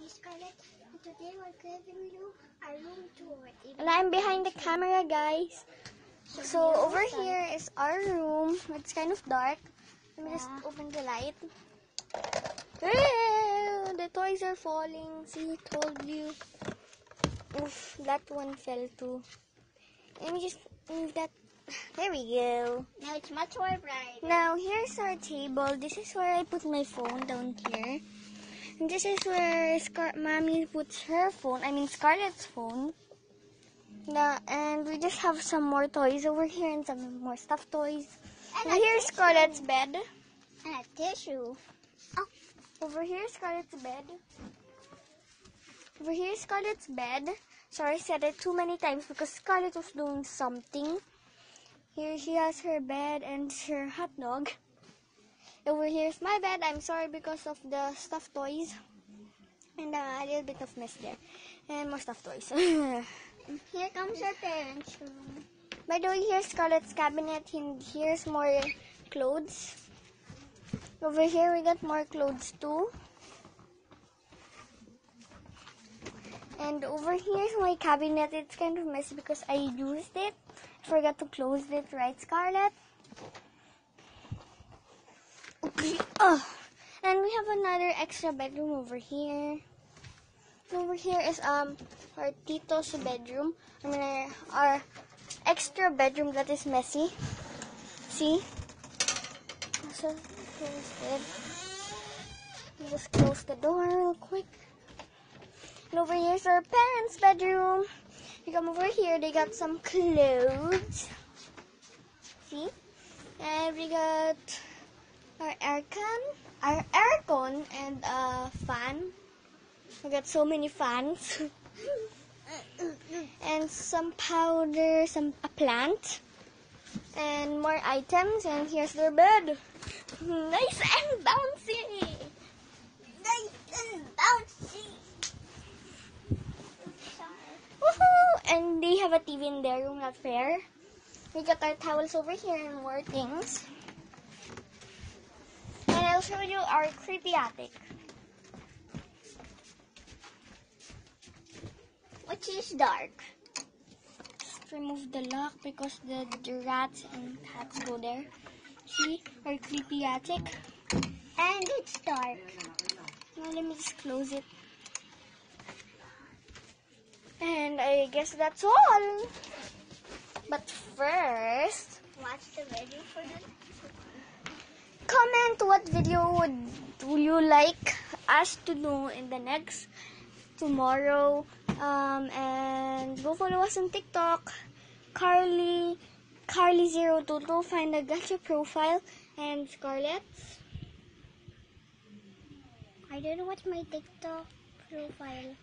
Scarlett, and today we're giving you a room tour. And I'm behind the camera, guys. So over here is our room. It's kind of dark. Let me just open the light. The toys are falling. See, told you. Oof, that one fell too. Let me just move that. There we go. Now it's much more bright. Now here's our table. This is where I put my phone down here. And this is where Mommy puts her phone. I mean Scarlett's phone. And we just have some more toys over here and some more stuffed toys. And over here is Scarlett's bed. And a tissue. Oh, over here is Scarlett's bed. Over here is Scarlett's bed. Sorry, I said it too many times because Scarlett was doing something. Here she has her bed and her hot dog. Over here is my bed. I'm sorry because of the stuffed toys. And a little bit of mess there. And more stuffed toys. Here comes our parents' room. By the way, here's Scarlett's cabinet. And here's more clothes. Over here, we got more clothes too. And over here is my cabinet. It's kind of messy because I used it. Forgot to close it, right, Scarlett? Okay. And we have another extra bedroom over here. Over here is our Tito's bedroom. I mean our extra bedroom that is messy. See? So close it. Just close the door real quick. And over here is our parents' bedroom. You come over here, they got some clothes. See? And we got our aircon and a fan. We got so many fans. And some powder, a plant. And more items. And here's their bed. Nice and bouncy. Nice and bouncy. Woohoo! And they have a TV in their room, not fair. We got our towels over here and more things. And I'll show you our creepy attic. Which is dark. Just remove the lock because the rats and cats go there. See? Our creepy attic. And it's dark. Now let me just close it. And I guess that's all. But first, Watch the video for the comment what video would you like us to do in the next tomorrow. And go follow us on TikTok. Carly022. Find the Gacha profile. And Scarlett's. I don't know what's my TikTok profile.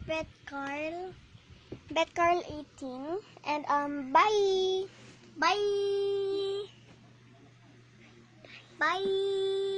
BetCarl18. And bye. Bye. Bye.